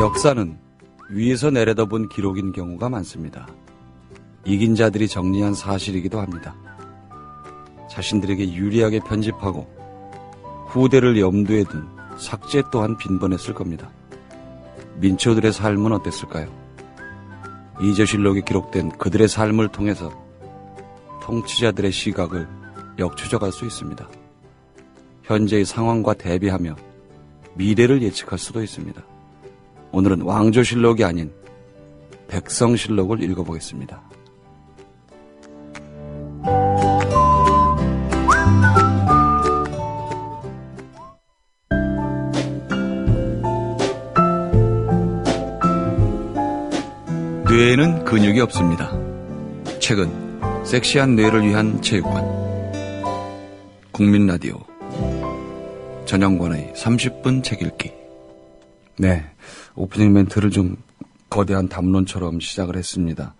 역사는 위에서 내려다본 기록인 경우가 많습니다. 이긴 자들이 정리한 사실이기도 합니다. 자신들에게 유리하게 편집하고 후대를 염두에 둔 삭제 또한 빈번했을 겁니다. 민초들의 삶은 어땠을까요? 이조실록에 기록된 그들의 삶을 통해서 통치자들의 시각을 역추적할 수 있습니다. 현재의 상황과 대비하며 미래를 예측할 수도 있습니다. 오늘은 왕조실록이 아닌 백성실록을 읽어보겠습니다. 뇌에는 근육이 없습니다. 최근 섹시한 뇌를 위한 체육관 국민라디오 전영관의 30분 책 읽기. 네, 오프닝 멘트를 좀 거대한 담론처럼 시작을 했습니다.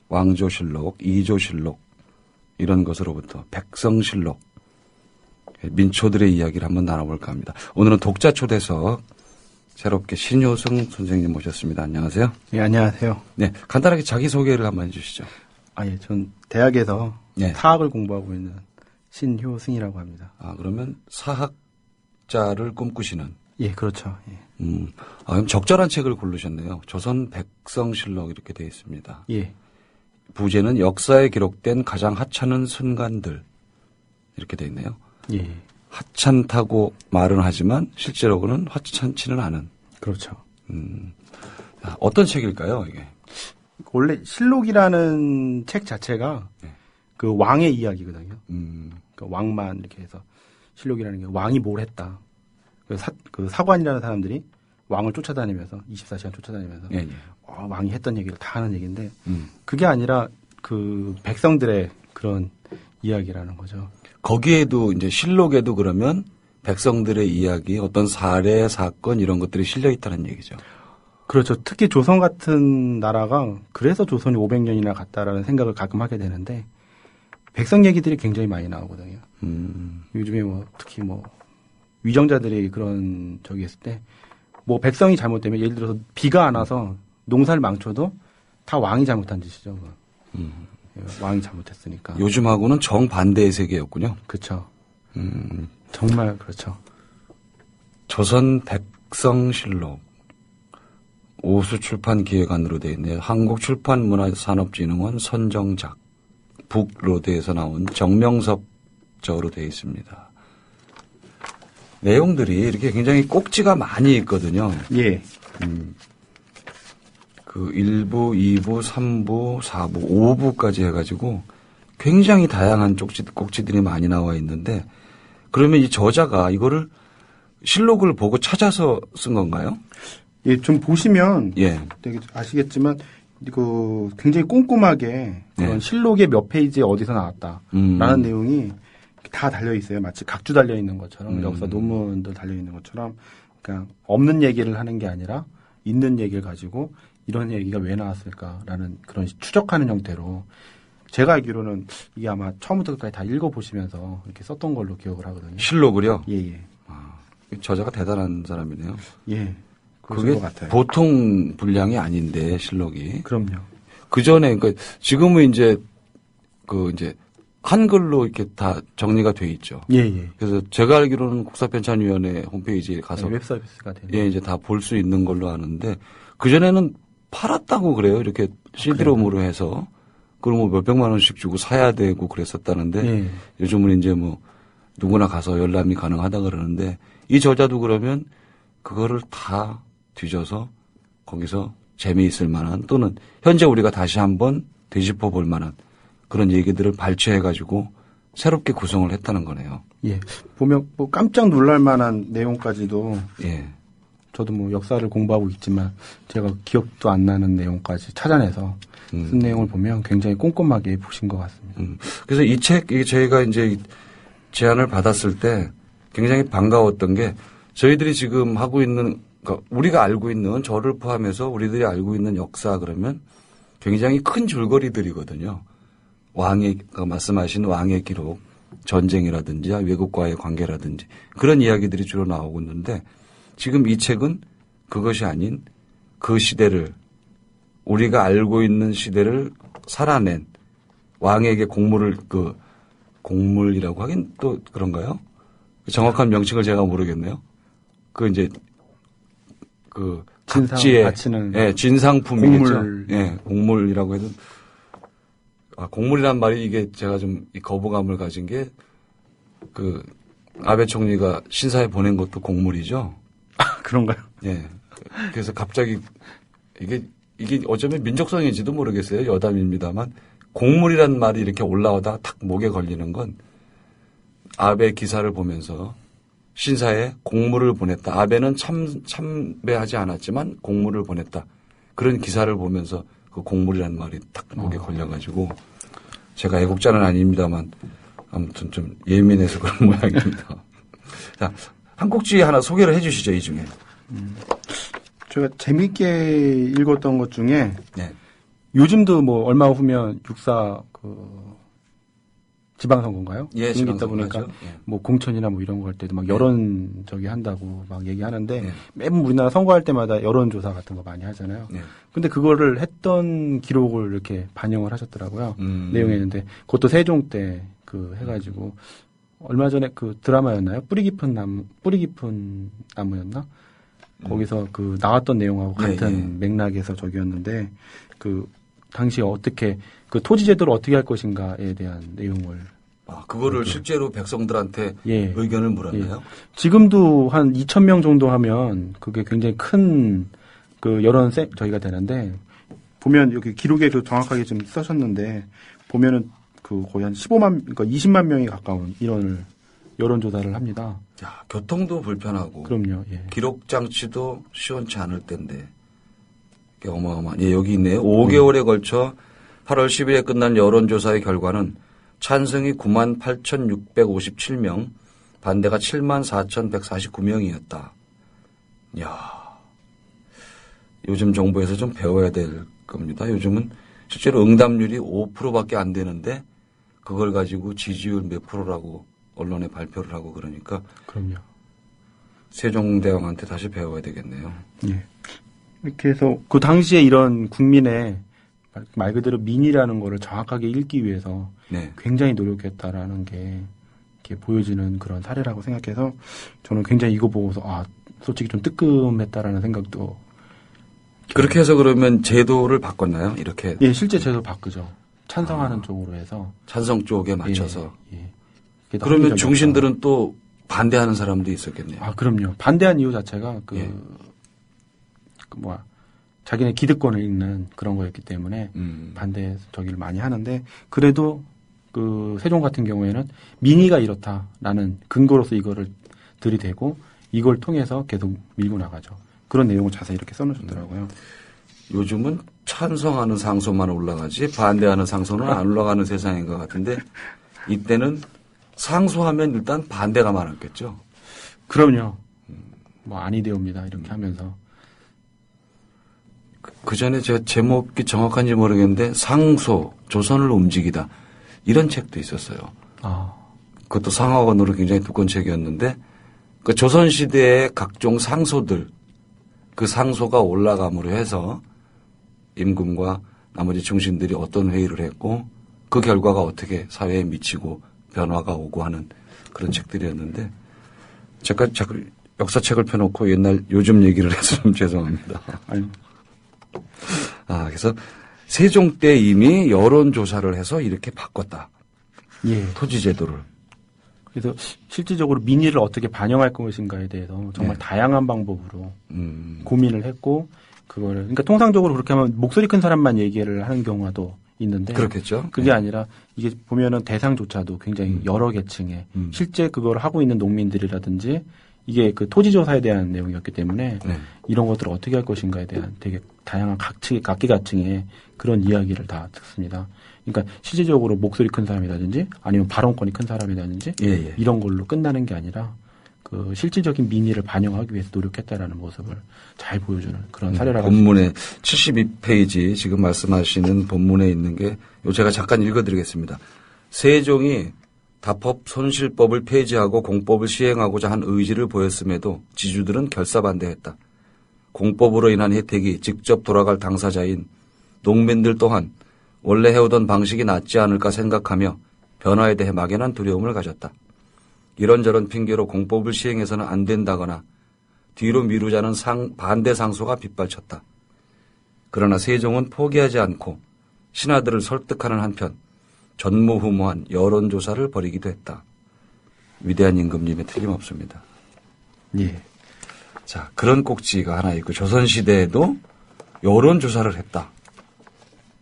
왕조실록, 이조실록 이런 것으로부터 백성실록, 민초들의 이야기를 한번 나눠볼까 합니다. 오늘은 독자 초대석 새롭게 신효승 선생님 모셨습니다. 안녕하세요. 네, 안녕하세요. 네, 간단하게 자기소개를 한번 해주시죠. 예, 전 대학에서 네. 사학을 공부하고 있는 신효승이라고 합니다. 아, 그러면 사학자를 꿈꾸시는? 예, 그렇죠. 예. 그럼 적절한 책을 고르셨네요. 조선 백성실록 이렇게 되어 있습니다. 예. 부제는 역사에 기록된 가장 하찮은 순간들 이렇게 되어 있네요. 예. 하찮다고 말은 하지만 실제로는 하찮지는 않은. 그렇죠. 어떤 책일까요, 이게? 원래 실록이라는 책 자체가 네. 그 왕의 이야기거든요. 그 왕만 이렇게 해서 실록이라는 게 왕이 뭘 했다. 그 사관이라는 사람들이 왕을 쫓아다니면서 24시간 쫓아다니면서 예, 예. 왕이 했던 얘기를 다 하는 얘기인데 그게 아니라 그 백성들의 그런 이야기라는 거죠. 거기에도 이제 실록에도 그러면 백성들의 이야기, 어떤 사례, 사건 이런 것들이 실려 있다는 얘기죠. 그렇죠. 특히 조선 같은 나라가 그래서 조선이 500년이나 갔다라는 생각을 가끔 하게 되는데 백성 얘기들이 굉장히 많이 나오거든요. 요즘에 특히 위정자들이 그런 적이 있을 때 백성이 잘못되면 예를 들어서 비가 안 와서 농사를 망쳐도 다 왕이 잘못한 짓이죠. 왕이 잘못했으니까. 요즘하고는 정반대의 세계였군요. 그렇죠. 정말 그렇죠. 조선 백성실록 오수출판기획안으로 되어 있네요. 한국출판문화산업진흥원 선정작 북로드에서 나온 정명섭저로 되어 있습니다. 내용들이 이렇게 굉장히 꼭지가 많이 있거든요. 예. 그 1부, 2부, 3부, 4부, 5부까지 해가지고 굉장히 다양한 꼭지들이 많이 나와 있는데 그러면 이 저자가 이거를 실록을 보고 찾아서 쓴 건가요? 예, 좀 보시면 예. 되게 아시겠지만 이거 굉장히 꼼꼼하게 그런 실록의 몇 페이지에 어디서 나왔다라는 내용이 다 달려 있어요. 마치 각주 달려 있는 것처럼 역사 논문도 달려 있는 것처럼 그러니까 없는 얘기를 하는 게 아니라 있는 얘기를 가지고 이런 얘기가 왜 나왔을까라는 그런 추적하는 형태로 제가 알기로는 이게 아마 처음부터 끝까지 다 읽어보시면서 이렇게 썼던 걸로 기억을 하거든요. 실록을요? 예, 예. 저자가 대단한 사람이네요. 예. 그게 보통 분량이 아닌데 실록이. 그럼요. 그 전에 그러니까 지금은 이제 한글로 이렇게 다 정리가 돼 있죠. 예, 예. 그래서 제가 알기로는 국사편찬위원회 홈페이지에 가서 웹 서비스가 되는. 예, 이제 다 볼 수 있는 걸로 아는데 그 전에는 팔았다고 그래요. 이렇게 CD롬으로 해서 그걸 몇백만 원씩 주고 사야 되고 그랬었다는데 예. 요즘은 이제 누구나 가서 열람이 가능하다 그러는데 이 저자도 그러면 그거를 다 뒤져서 거기서 재미있을 만한 또는 현재 우리가 다시 한번 되짚어 볼 만한 그런 얘기들을 발췌해가지고 새롭게 구성을 했다는 거네요. 예. 보면 깜짝 놀랄 만한 내용까지도. 예. 저도 역사를 공부하고 있지만 제가 기억도 안 나는 내용까지 찾아내서 쓴 내용을 보면 굉장히 꼼꼼하게 보신 것 같습니다. 그래서 이 책, 저희가 이제 제안을 받았을 때 굉장히 반가웠던 게 저희들이 지금 하고 있는, 그러니까 우리가 알고 있는 저를 포함해서 우리들이 알고 있는 역사 그러면 굉장히 큰 줄거리들이거든요. 말씀하신 왕의 기록, 전쟁이라든지 외국과의 관계라든지 그런 이야기들이 주로 나오고 있는데 지금 이 책은 그것이 아닌 그 시대를 우리가 알고 있는 시대를 살아낸 왕에게 공물이라고 하긴 또 그런가요? 정확한 명칭을 제가 모르겠네요. 이제 각지의 예, 진상품이겠죠. 공물. 예, 공물이라고 해도 공물이란 말이 이게 제가 좀 거부감을 가진 게 아베 총리가 신사에 보낸 것도 공물이죠. 그런가요? 예. 그래서 갑자기 이게 어쩌면 민족성인지도 모르겠어요. 여담입니다만 공물이란 말이 이렇게 올라오다가 탁 목에 걸리는 건 아베 기사를 보면서 신사에 공물을 보냈다. 아베는 참배하지 않았지만 공물을 보냈다. 그런 기사를 보면서 그 공물이라는 말이 딱 목에 걸려가지고 제가 애국자는 아닙니다만 아무튼 좀 예민해서 그런 모양입니다. 자, 한 꼭지 하나 소개를 해 주시죠, 이 중에. 제가 재밌게 읽었던 것 중에 네. 요즘도 뭐 얼마 후면 6.4 지방선거인가요? 예, 그런 게 있다 보니까 예. 뭐 공천이나 뭐 이런 거 할 때도 막 여론 한다고 막 얘기하는데 예. 매번 우리나라 선거할 때마다 여론조사 같은 거 많이 하잖아요. 예. 근데 그거를 했던 기록을 이렇게 반영을 하셨더라고요. 내용에 있는데 그것도 세종 때 해가지고 얼마 전에 드라마였나요? 뿌리 깊은 나무였나? 거기서 나왔던 내용하고 같은 맥락에서 저기였는데 당시에 어떻게 토지 제도를 어떻게 할 것인가에 대한 내용을 그거를 실제로 백성들한테 의견을 물었나요? 예. 지금도 한 2,000명 정도 하면 그게 굉장히 큰 여론 저희가 되는데 보면 여기 기록에 정확하게 좀 써셨는데 보면은 거의 한 15만, 그러니까 20만 명이 가까운 여론조사를 합니다. 야, 교통도 불편하고. 그럼요, 예. 기록 장치도 시원치 않을 텐데. 어마어마한. 예, 여기 있네요. 5개월에 걸쳐 8월 10일에 끝난 여론조사의 결과는 찬성이 98,657명, 반대가 74,149명이었다. 이야. 요즘 정부에서 좀 배워야 될 겁니다. 요즘은 실제로 응답률이 5%밖에 안 되는데 그걸 가지고 지지율 몇 프로라고 언론에 발표를 하고 그러니까. 그럼요. 세종대왕한테 다시 배워야 되겠네요. 예. 이렇게 해서 당시에 이런 국민의 말 그대로 민이라는 거를 정확하게 읽기 위해서 굉장히 노력했다라는 게 이렇게 보여지는 그런 사례라고 생각해서 저는 굉장히 이거 보고서 솔직히 좀 뜨끔했다라는 생각도. 그렇게 해서 그러면 제도를 바꿨나요? 이렇게. 예, 실제 제도를 바꾸죠. 찬성하는 쪽으로 해서. 찬성 쪽에 맞춰서. 예. 그러면 중신들은 또 반대하는 사람도 있었겠네요. 그럼요. 반대한 이유 자체가 자기네 기득권을 읽는 그런 거였기 때문에 반대 저기를 많이 하는데 그래도 세종 같은 경우에는 민의가 이렇다라는 근거로서 이거를 들이대고 이걸 통해서 계속 밀고 나가죠. 그런 내용을 자세히 이렇게 써놓으셨더라고요. 요즘은 찬성하는 상소만 올라가지 반대하는 상소는 안 올라가는 세상인 것 같은데 이때는 상소하면 일단 반대가 많았겠죠. 그럼요. 아니되옵니다 이렇게 하면서. 그 전에 제가 제목이 정확한지 모르겠는데 상소, 조선을 움직이다 이런 책도 있었어요. 그것도 상하권으로 굉장히 두꺼운 책이었는데 조선시대의 각종 상소들 그 상소가 올라감으로 해서 임금과 나머지 중신들이 어떤 회의를 했고 그 결과가 어떻게 사회에 미치고 변화가 오고 하는 그런 책들이었는데 제가 자꾸 역사책을 펴놓고 요즘 얘기를 해서 좀 죄송합니다. 그래서 세종 때 이미 여론조사를 해서 이렇게 바꿨다. 예. 토지제도를. 그래서 실질적으로 민의를 어떻게 반영할 것인가에 대해서 정말 다양한 방법으로 고민을 했고 그러니까 통상적으로 그렇게 하면 목소리 큰 사람만 얘기를 하는 경우도 있는데 그렇겠죠. 그게 아니라 이게 보면은 대상조차도 굉장히 여러 계층의 실제 그걸 하고 있는 농민들이라든지 이게 토지조사에 대한 내용이었기 때문에 이런 것들을 어떻게 할 것인가에 대한 되게 다양한 각기각층의 그런 이야기를 다 듣습니다. 그러니까 실질적으로 목소리 큰 사람이라든지 아니면 발언권이 큰 사람이라든지 이런 걸로 끝나는 게 아니라 실질적인 민의를 반영하기 위해서 노력했다라는 모습을 잘 보여주는 그런 사례라고. 본문에 72페이지 지금 말씀하시는 본문에 있는 게 제가 잠깐 읽어드리겠습니다. 세종이 다법 손실법을 폐지하고 공법을 시행하고자 한 의지를 보였음에도 지주들은 결사반대했다. 공법으로 인한 혜택이 직접 돌아갈 당사자인 농민들 또한 원래 해오던 방식이 낫지 않을까 생각하며 변화에 대해 막연한 두려움을 가졌다. 이런저런 핑계로 공법을 시행해서는 안 된다거나 뒤로 미루자는 반대 상소가 빗발쳤다. 그러나 세종은 포기하지 않고 신하들을 설득하는 한편 전무후무한 여론조사를 벌이기도 했다. 위대한 임금님의 틀림없습니다. 예. 자, 그런 꼭지가 하나 있고 조선시대에도 여론조사를 했다.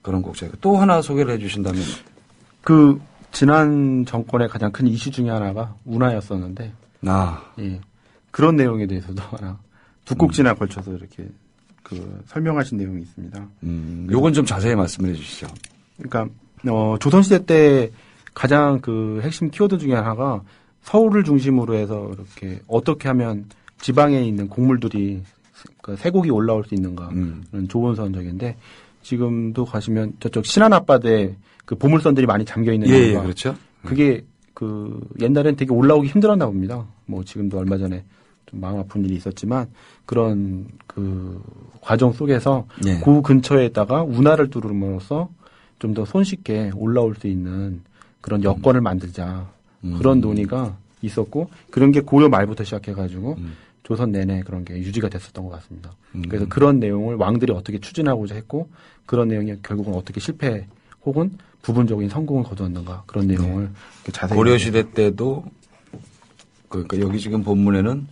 그런 꼭지가 있고 또 하나 소개를 해 주신다면. 그 지난 정권의 가장 큰 이슈 중에 하나가 운하였었는데 예. 그런 내용에 대해서도 하나 두 꼭지나 걸쳐서 이렇게 그 설명하신 내용이 있습니다. 요건 좀 자세히 말씀을 해 주시죠. 그러니까 조선시대 때 가장 그 핵심 키워드 중에 하나가 서울을 중심으로 해서 이렇게 어떻게 하면 지방에 있는 곡물들이 그 세곡이 올라올 수 있는가는 좋은 선적인데 지금도 가시면 저쪽 신안 앞바다에 그 보물선들이 많이 잠겨 있는 예, 그렇죠. 그게 그 옛날엔 되게 올라오기 힘들었나 봅니다. 뭐 지금도 얼마 전에 좀 마음 아픈 일이 있었지만 그런 그 과정 속에서 예. 그 근처에다가 운하를 뚫음으로써 좀 더 손쉽게 올라올 수 있는 그런 여건을 만들자. 그런 논의가 있었고 그런 게 고려 말부터 시작해가지고 조선 내내 그런 게 유지가 됐었던 것 같습니다. 그래서 그런 내용을 왕들이 어떻게 추진하고자 했고 그런 내용이 결국은 어떻게 실패 혹은 부분적인 성공을 거두었는가 그런 내용을 자세히 고려시대 때도 그러니까 여기 지금 본문에는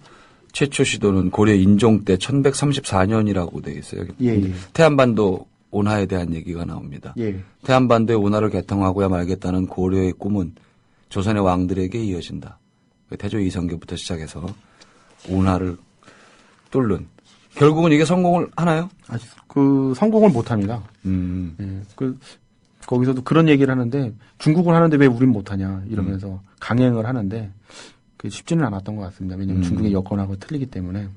최초 시도는 고려 인종 때 1134년이라고 되어 있어요. 예. 태안반도 운하에 대한 얘기가 나옵니다. 예. 태안반도의 운하를 개통하고야 말겠다는 고려의 꿈은 조선의 왕들에게 이어진다. 태조 이성계부터 시작해서 운하를 뚫는. 결국은 이게 성공을 하나요? 그 성공을 못합니다. 예. 거기서도 그런 얘기를 하는데 중국은 하는데 왜 우린 못하냐 이러면서 강행을 하는데 그게 쉽지는 않았던 것 같습니다. 왜냐하면 중국의 여건하고 틀리기 때문에.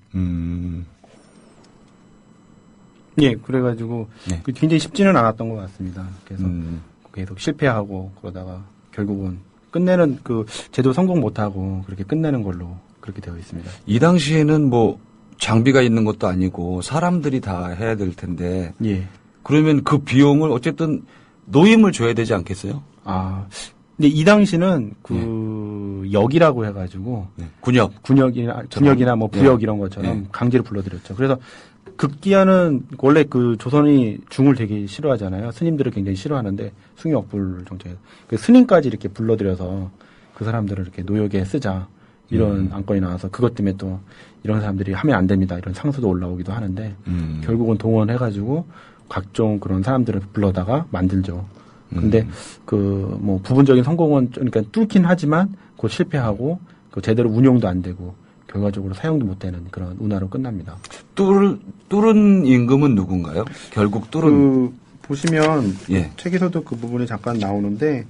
예, 그래가지고 네. 굉장히 쉽지는 않았던 것 같습니다. 그래서 계속 실패하고 그러다가 결국은 끝내는 그 제도 성공 못하고 그렇게 끝내는 걸로 그렇게 되어 있습니다. 이 당시에는 뭐 장비가 있는 것도 아니고 사람들이 다 해야 될 텐데. 예. 그러면 그 비용을 어쨌든 노임을 줘야 되지 않겠어요? 근데 이 당시는 그 역이라고 해가지고 네. 군역이나 뭐 부역 이런 것처럼 강제로 불러들였죠. 그래서 극기야는 원래 그 조선이 중을 되게 싫어하잖아요. 스님들을 굉장히 싫어하는데 숭유억불 정책에서 그 스님까지 이렇게 불러들여서 그 사람들을 이렇게 노역에 쓰자 이런 안건이 나와서 그것 때문에 또 이런 사람들이 하면 안 됩니다. 이런 상소도 올라오기도 하는데 결국은 동원해가지고 각종 그런 사람들을 불러다가 만들죠. 근데 그 뭐 부분적인 성공은 그러니까 뚫긴 하지만 곧 실패하고 그 제대로 운용도 안 되고 결과적으로 사용도 못 되는 그런 운하로 끝납니다. 뚫은 임금은 누군가요? 결국 뚫은 보시면 예. 책에서도 그 부분이 잠깐 나오는데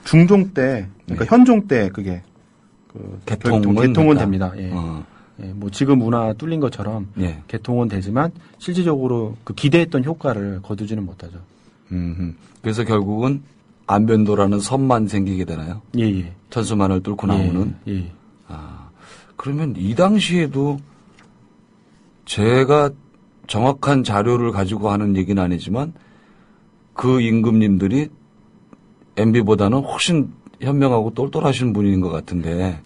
중종 때 그러니까 현종 때 그게 그 개통은 됩니다. 예. 예, 뭐 지금 운하 뚫린 것처럼 개통은 되지만 실질적으로 그 기대했던 효과를 거두지는 못하죠. 그래서 결국은 안변도라는 섬만 생기게 되나요? 예. 천수만을 뚫고 나오는. 예. 그러면 이 당시에도 제가 정확한 자료를 가지고 하는 얘기는 아니지만 그 임금님들이 MB보다는 훨씬 현명하고 똘똘하신 분인 것 같은데.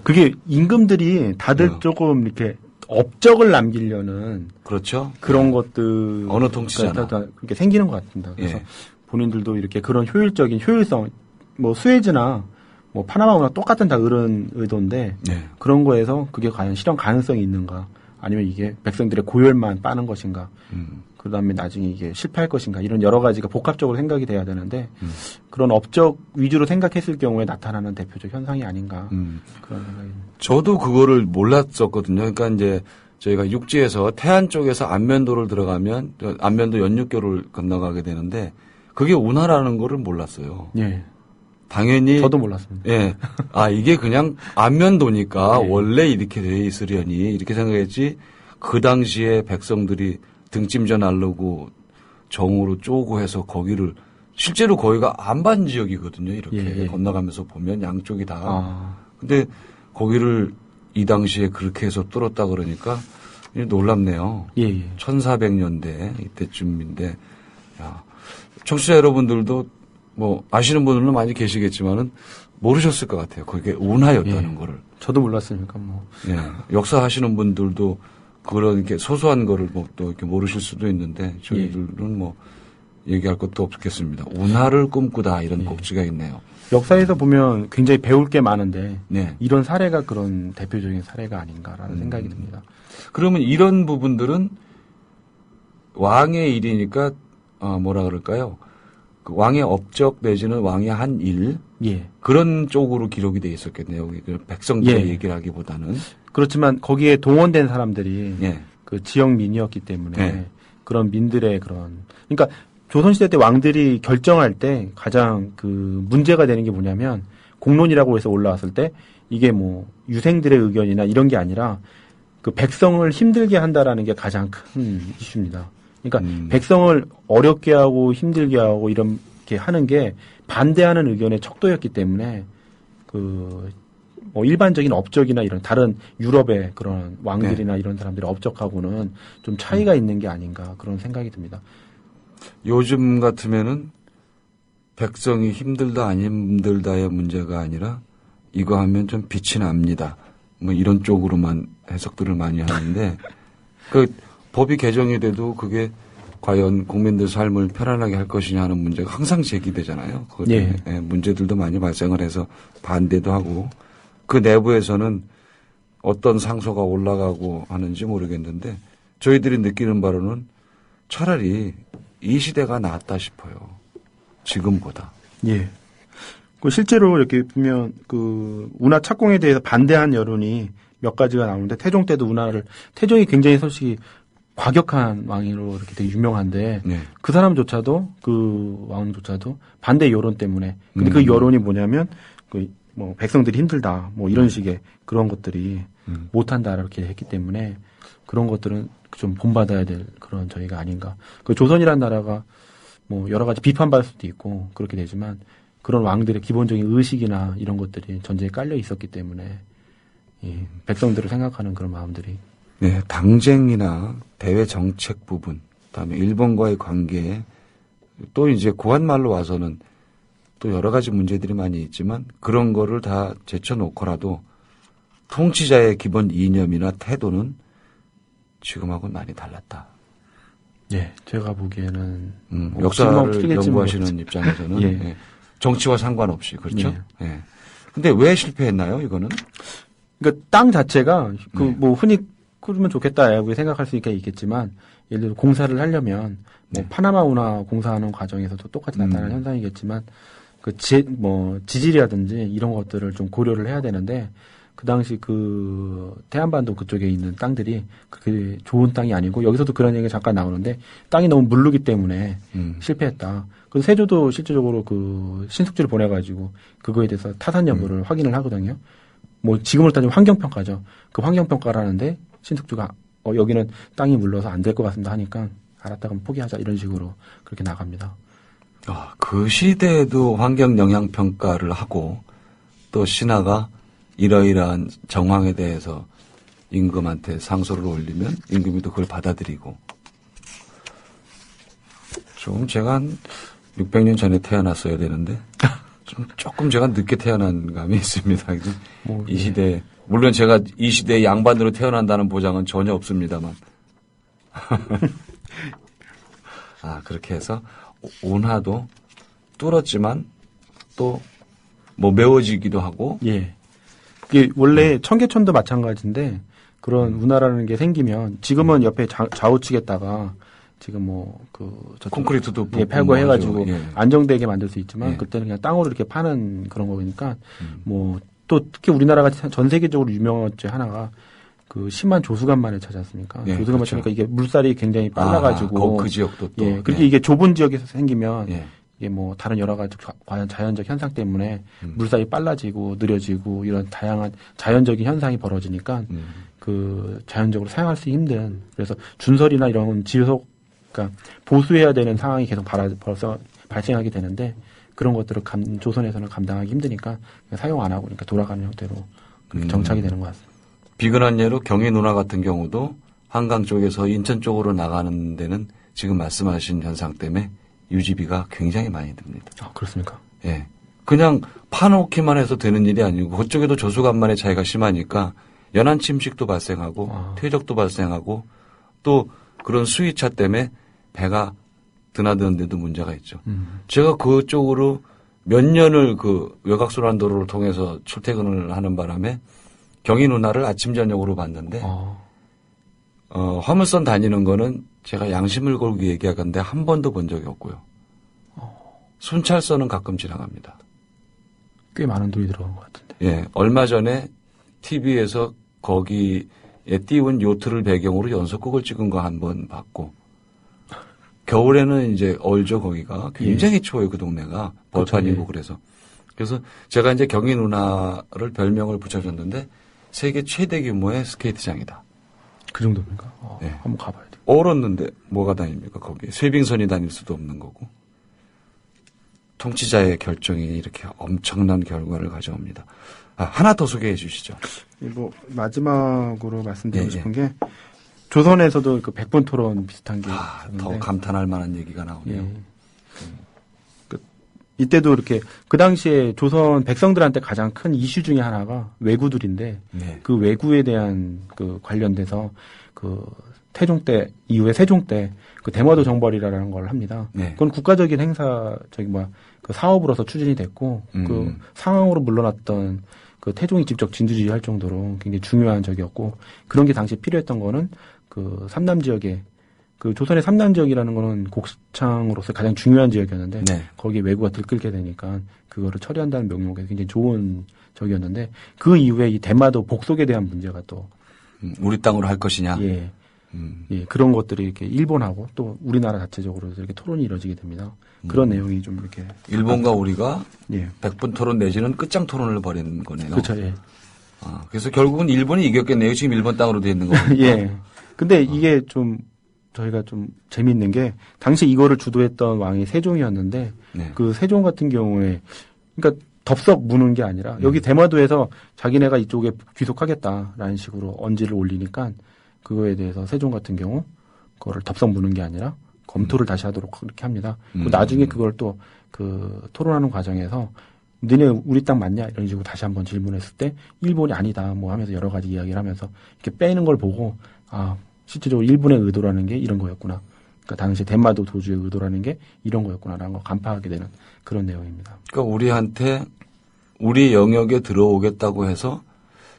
그게 임금들이 다들 조금 이렇게 업적을 남기려는. 그렇죠. 그런 것들. 어느 통치자나. 그렇게 생기는 것 같습니다. 그래서 본인들도 이렇게 그런 효율성, 뭐 수에즈나 뭐 파나마우나 똑같은 다 그런 의도인데. 그런 거에서 그게 과연 실현 가능성이 있는가. 아니면 이게 백성들의 고열만 빠는 것인가. 그 다음에 나중에 이게 실패할 것인가. 이런 여러 가지가 복합적으로 생각이 돼야 되는데 그런 업적 위주로 생각했을 경우에 나타나는 대표적 현상이 아닌가. 그런 생각이. 저도 그거를 몰랐었거든요. 그러니까 이제 저희가 육지에서 태안 쪽에서 안면도를 들어가면 안면도 연육교를 건너가게 되는데 그게 운하라는 거를 몰랐어요. 예. 당연히. 저도 몰랐습니다. 예. 이게 그냥 안면도니까 원래 이렇게 돼 있으려니 이렇게 생각했지 그 당시에 백성들이 등짐져 날르고 정으로 쪼고 해서 거기를 실제로 거기가 안반 지역이거든요. 이렇게 건너가면서 보면 양쪽이 다. 근데 거기를 이 당시에 그렇게 해서 뚫었다 그러니까 놀랍네요. 예. 1400년대 이때쯤인데, 야, 청취자 여러분들도 뭐 아시는 분들은 많이 계시겠지만은 모르셨을 것 같아요. 그게 운하였다는 거를. 저도 몰랐으니까 뭐. 예. 역사 하시는 분들도 그런 이렇게 소소한 거를 뭐 또 이렇게 모르실 수도 있는데 저희들은 뭐 얘기할 것도 없겠습니다. 운하를 꿈꾸다 이런 꼭지가 있네요. 역사에서 보면 굉장히 배울 게 많은데 네. 이런 사례가 그런 대표적인 사례가 아닌가라는 생각이 듭니다. 그러면 이런 부분들은 왕의 일이니까 뭐라 그럴까요? 그 왕의 업적 내지는 왕의 한 일 그런 쪽으로 기록이 돼 있었겠네요. 백성들의 얘기를 하기보다는. 그렇지만 거기에 동원된 사람들이 그 지역 민이었기 때문에 그런 민들의 그런 그러니까 조선시대 때 왕들이 결정할 때 가장 그 문제가 되는 게 뭐냐면 공론이라고 해서 올라왔을 때 이게 뭐 유생들의 의견이나 이런 게 아니라 그 백성을 힘들게 한다라는 게 가장 큰 이슈입니다. 그러니까 백성을 어렵게 하고 힘들게 하고 이렇게 하는 게 반대하는 의견의 척도였기 때문에 그 뭐 일반적인 업적이나 이런 다른 유럽의 그런 왕들이나 이런 사람들의 업적하고는 좀 차이가 있는 게 아닌가 그런 생각이 듭니다. 요즘 같으면은 백성이 힘들다 안 힘들다의 문제가 아니라 이거 하면 좀 빛이 납니다. 뭐 이런 쪽으로만 해석들을 많이 하는데 그 법이 개정이 돼도 그게 과연 국민들 삶을 편안하게 할 것이냐 하는 문제가 항상 제기되잖아요. 그것 때문에 문제들도 많이 발생을 해서 반대도 하고 그 내부에서는 어떤 상소가 올라가고 하는지 모르겠는데 저희들이 느끼는 바로는 차라리 이 시대가 낫다 싶어요. 지금보다. 그 실제로 이렇게 보면 그 운하 착공에 대해서 반대한 여론이 몇 가지가 나오는데 태종 때도 태종이 굉장히 솔직히 과격한 왕으로 이렇게 되게 유명한데 그 사람조차도 그 왕조차도 반대 여론 때문에 근데 그 여론이 뭐냐면 그 뭐 백성들이 힘들다 뭐 이런 식의 그런 것들이 못한다 이렇게 했기 때문에 그런 것들은 좀 본받아야 될 그런 저희가 아닌가. 그 조선이라는 나라가 뭐 여러 가지 비판받을 수도 있고 그렇게 되지만 그런 왕들의 기본적인 의식이나 이런 것들이 전제에 깔려 있었기 때문에 백성들을 생각하는 그런 마음들이. 네, 당쟁이나 대외 정책 부분, 그다음에 일본과의 관계, 또 이제 고한말로 와서는 또 여러 가지 문제들이 많이 있지만 그런 거를 다 제쳐놓고라도 통치자의 기본 이념이나 태도는 지금하고는 많이 달랐다. 제가 보기에는 뭐 역사를 연구하시는 입장에서는 정치와 상관없이 그렇죠. 근데 왜 실패했나요? 이거는? 그러니까 땅 자체가 그 뭐 흔히 그러면 좋겠다라고 생각할 수 있겠지만 예를 들어 공사를 하려면 뭐 파나마 운하 공사하는 과정에서도 똑같이 나타나는 현상이겠지만 그 지질이라든지 이런 것들을 좀 고려를 해야 되는데 그 당시 그 태안반도 그쪽에 있는 땅들이 그렇게 좋은 땅이 아니고 여기서도 그런 얘기가 잠깐 나오는데 땅이 너무 물르기 때문에 실패했다. 그래서 세조도 실질적으로 그 신숙지를 보내가지고 그거에 대해서 타산 여부를 확인을 하거든요. 뭐 지금으로 따지면 환경평가죠. 그 환경평가라는데 신숙주가 여기는 땅이 물러서 안 될 것 같습니다 하니까 알았다 그럼 포기하자 이런 식으로 그렇게 나갑니다. 그 시대에도 환경 영향 평가를 하고 또 신하가 이러이러한 정황에 대해서 임금한테 상소를 올리면 임금이 또 그걸 받아들이고 조금 제가 한 600년 전에 태어났어야 되는데 조금 제가 늦게 태어난 감이 있습니다. 이 시대 물론 제가 이 시대의 양반으로 태어난다는 보장은 전혀 없습니다만 그렇게 해서 운하도 뚫었지만 또 뭐 메워지기도 하고 그게 원래 청계천도 마찬가지인데 그런 운하라는 게 생기면 지금은 옆에 좌우측에다가 지금 뭐 콘크리트도 패고 해가지고 안정되게 만들 수 있지만 그때는 그냥 땅으로 이렇게 파는 그런 거니까 뭐 또 특히 우리나라가 전 세계적으로 유명한 제 하나가 그 심한 조수간만을 찾았으니까 조수간만 찾으니까 이게 물살이 굉장히 빨라가지고 그 지역도 또 그렇게 이게 좁은 지역에서 생기면 이게 뭐 다른 여러 가지 자연적 현상 때문에 물살이 빨라지고 느려지고 이런 다양한 자연적인 현상이 벌어지니까 그 자연적으로 사용할 수 힘든 그래서 준설이나 이런 그러니까 보수해야 되는 상황이 계속 벌써 발생하게 되는데 그런 것들을 조선에서는 감당하기 힘드니까 사용 안 하고 그러니까 돌아가는 형태로 정착이 되는 것 같습니다. 비근한 예로 경희 누나 같은 경우도 한강 쪽에서 인천 쪽으로 나가는 데는 지금 말씀하신 현상 때문에 유지비가 굉장히 많이 듭니다. 아, 그렇습니까? 예. 그냥 파놓기만 해서 되는 일이 아니고 그쪽에도 조수간만의 차이가 심하니까 연안 침식도 발생하고 퇴적도 발생하고 또 그런 수위차 때문에 배가 드나드는 데도 문제가 있죠. 제가 그쪽으로 몇 년을 그 외곽순환도로를 통해서 출퇴근을 하는 바람에 경희 누나를 아침 저녁으로 봤는데 화물선 다니는 거는 제가 양심을 걸고 얘기하건데 한 번도 본 적이 없고요. 순찰선은 가끔 지나갑니다. 꽤 많은 돈이 들어간 것 같은데. 예, 얼마 전에 TV에서 거기에 띄운 요트를 배경으로 연속극을 찍은 거 한 번 봤고, 겨울에는 이제 얼죠, 거기가. 굉장히 추워요, 그 동네가. 벌판이고 그래서. 그래서 제가 이제 경희 누나를 별명을 붙여줬는데, 세계 최대 규모의 스케이트장이다. 그 정도입니까? 네. 한번 가봐야 돼요. 얼었는데 뭐가 다닙니까, 거기에. 쇠빙선이 다닐 수도 없는 거고. 통치자의 결정이 이렇게 엄청난 결과를 가져옵니다. 하나 더 소개해 주시죠. 뭐 마지막으로 말씀드리고 싶은 게 조선에서도 그 100분 토론 비슷한 게 더 감탄할 만한 얘기가 나오네요. 이때도 이렇게 그 당시에 조선 백성들한테 가장 큰 이슈 중에 하나가 왜구들인데 그 왜구에 대한 그 관련돼서 그 태종 때 이후에 세종 때 그 대마도 정벌이라는 걸 합니다. 그건 국가적인 행사 그 사업으로서 추진이 됐고 그 상황으로 물러났던 그 태종이 직접 진두지휘할 정도로 굉장히 중요한 적이었고 그런 게 당시 필요했던 거는 그 삼남 지역에 그 조선의 삼남 지역이라는 거는 곡창으로서 가장 중요한 지역이었는데 거기에 왜구가 들끓게 되니까 그거를 처리한다는 명목에서 굉장히 좋은 적이었는데 그 이후에 이 대마도 복속에 대한 문제가 또 우리 땅으로 할 것이냐. 예, 그런 것들이 이렇게 일본하고 또 우리나라 자체적으로 이렇게 토론이 이루어지게 됩니다. 그런 내용이 좀 이렇게 일본과 우리가 100분 토론 내지는 끝장 토론을 벌이는 거네요. 그렇죠. 예. 그래서 결국은 일본이 이겼겠네요. 지금 일본 땅으로 돼 있는 거. 예. 근데 이게 좀 저희가 좀 재미있는 게 당시 이거를 주도했던 왕이 세종이었는데 그 세종 같은 경우에 그러니까 덥석 무는 게 아니라 여기 대마도에서 자기네가 이쪽에 귀속하겠다라는 식으로 언지를 올리니까 그거에 대해서 세종 같은 경우 그거를 덥석 무는 게 아니라 검토를 다시 하도록 그렇게 합니다. 나중에 그걸 또 그 토론하는 과정에서 너네 우리 땅 맞냐 이런 식으로 다시 한번 질문했을 때 일본이 아니다 뭐 하면서 여러 가지 이야기를 하면서 이렇게 빼는 걸 보고 실제적으로 일본의 의도라는 게 이런 거였구나. 그러니까 당시 대마도 도주의 의도라는 게 이런 거였구나라는 걸 간파하게 되는 그런 내용입니다. 그러니까 우리한테 우리 영역에 들어오겠다고 해서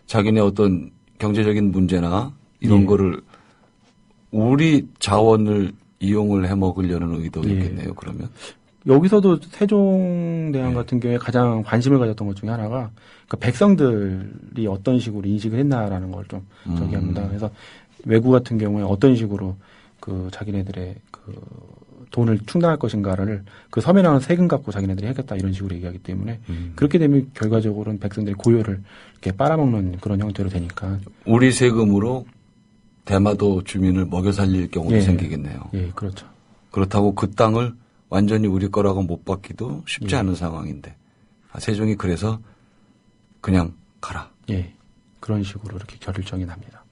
자기네 어떤 경제적인 문제나 이런 거를 우리 자원을 이용을 해 먹으려는 의도였겠네요. 그러면 여기서도 세종대왕 같은 경우에 가장 관심을 가졌던 것 중에 하나가 그러니까 백성들이 어떤 식으로 인식을 했나라는 걸 좀 저기 합니다. 그래서 왜구 같은 경우에 어떤 식으로 그 자기네들의 그 돈을 충당할 것인가를 그 섬에 나오는 세금 갖고 자기네들이 하겠다 이런 식으로 얘기하기 때문에 그렇게 되면 결과적으로는 백성들이 고요를 이렇게 빨아먹는 그런 형태로 되니까 우리 세금으로 대마도 주민을 먹여 살릴 경우도 생기겠네요. 예, 그렇죠. 그렇다고 그 땅을 완전히 우리 거라고 못 받기도 쉽지 않은 상황인데 세종이 그래서 그냥 가라. 예, 그런 식으로 이렇게 결정이 납니다.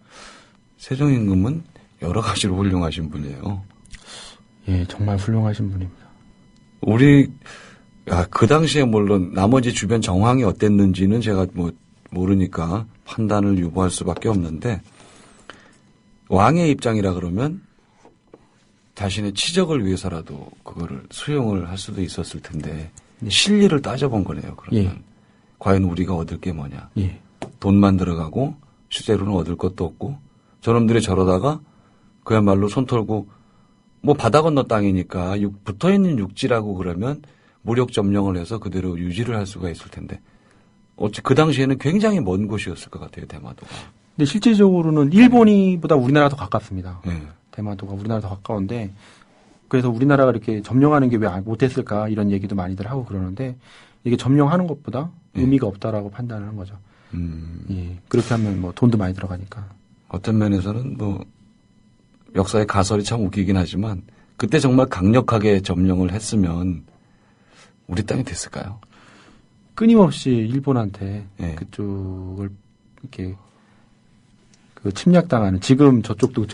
세종 임금은 여러 가지로 훌륭하신 분이에요. 예, 정말 훌륭하신 분입니다. 우리 그 당시에 물론 나머지 주변 정황이 어땠는지는 제가 뭐 모르니까 판단을 유보할 수밖에 없는데 왕의 입장이라 그러면 자신의 치적을 위해서라도 그거를 수용을 할 수도 있었을 텐데 실리를 따져본 거네요. 그러면 과연 우리가 얻을 게 뭐냐? 돈만 들어가고 실제로는 얻을 것도 없고 저놈들이 저러다가 그야말로 손 털고 뭐 바다 건너 땅이니까 붙어 있는 육지라고 그러면 무력 점령을 해서 그대로 유지를 할 수가 있을 텐데 어찌 그 당시에는 굉장히 먼 곳이었을 것 같아요. 대마도가. 근데 실질적으로는 일본이보다 우리나라가 더 가깝습니다. 대마도가 우리나라 더 가까운데 그래서 우리나라가 이렇게 점령하는 게 왜 못했을까 이런 얘기도 많이들 하고 그러는데 이게 점령하는 것보다 의미가 없다라고 판단을 한 거죠. 예, 그렇게 하면 뭐 돈도 많이 들어가니까. 어떤 면에서는 뭐 역사의 가설이 참 웃기긴 하지만 그때 정말 강력하게 점령을 했으면 우리 땅이 됐을까요? 끊임없이 일본한테 그쪽을 이렇게 그 침략당하는 지금 저쪽도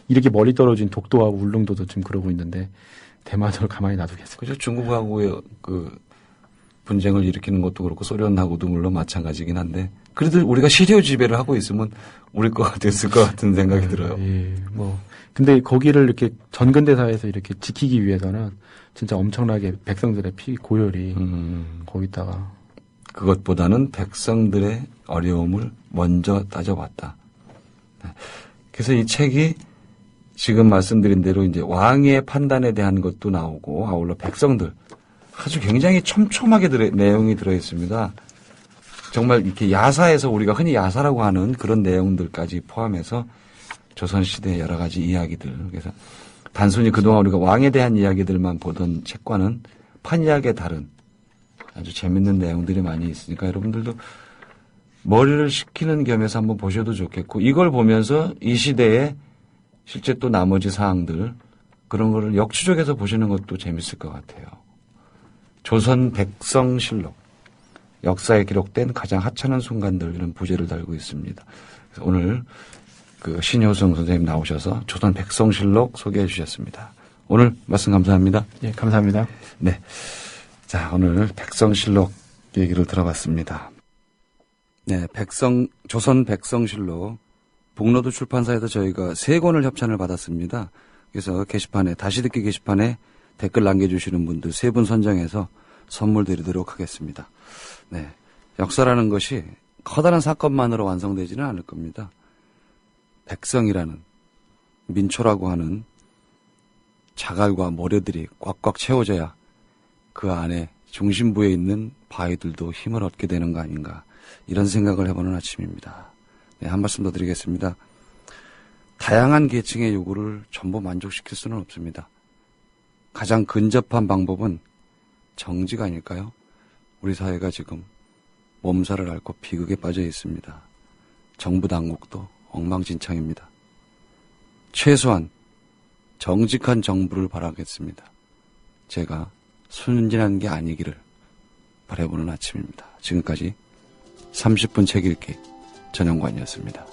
이렇게 멀리 떨어진 독도하고 울릉도도 지금 그러고 있는데 대만을 가만히 놔두겠어요. 그죠. 중국하고의 그 분쟁을 일으키는 것도 그렇고 소련하고도 물론 마찬가지긴 한데 그래도 우리가 시료 지배를 하고 있으면 우리 거가 됐을 것 같은 생각이 들어요. 예, 뭐 근데 거기를 이렇게 전근대사에서 이렇게 지키기 위해서는 진짜 엄청나게 백성들의 피 고열이 거기다가 그것보다는 백성들의 어려움을 먼저 따져봤다. 그래서 이 책이 지금 말씀드린 대로 이제 왕의 판단에 대한 것도 나오고 아울러 백성들 아주 굉장히 촘촘하게 내용이 들어 있습니다. 정말 이렇게 야사에서 우리가 흔히 야사라고 하는 그런 내용들까지 포함해서 조선시대의 여러 가지 이야기들. 그래서 단순히 그동안 우리가 왕에 대한 이야기들만 보던 책과는 판이하게 다른 아주 재밌는 내용들이 많이 있으니까 여러분들도 머리를 식히는 겸해서 한번 보셔도 좋겠고 이걸 보면서 이 시대에 실제 또 나머지 사항들 그런 거를 역추적해서 보시는 것도 재밌을 것 같아요. 조선 백성실록 역사에 기록된 가장 하찮은 순간들 이런 부제를 달고 있습니다. 그래서 오늘 그 신효성 선생님 나오셔서 조선 백성실록 소개해 주셨습니다. 오늘 말씀 감사합니다. 예, 감사합니다. 네. 자, 오늘 백성실록 얘기를 들어봤습니다. 네, 조선 백성실록 복로도 출판사에서 저희가 3권을 협찬을 받았습니다. 그래서 게시판에 다시 듣기 게시판에 댓글 남겨주시는 분들 3분 선정해서 선물 드리도록 하겠습니다. 네, 역사라는 것이 커다란 사건만으로 완성되지는 않을 겁니다. 백성이라는 민초라고 하는 자갈과 모래들이 꽉꽉 채워져야 그 안에 중심부에 있는 바위들도 힘을 얻게 되는 거 아닌가 이런 생각을 해보는 아침입니다. 네, 한 말씀 더 드리겠습니다. 다양한 계층의 요구를 전부 만족시킬 수는 없습니다. 가장 근접한 방법은 정지가 아닐까요? 우리 사회가 지금 몸살을 앓고 비극에 빠져 있습니다. 정부 당국도 엉망진창입니다. 최소한 정직한 정부를 바라겠습니다. 제가 순진한 게 아니기를 바라보는 아침입니다. 지금까지 30분 책 읽기 전영관이었습니다.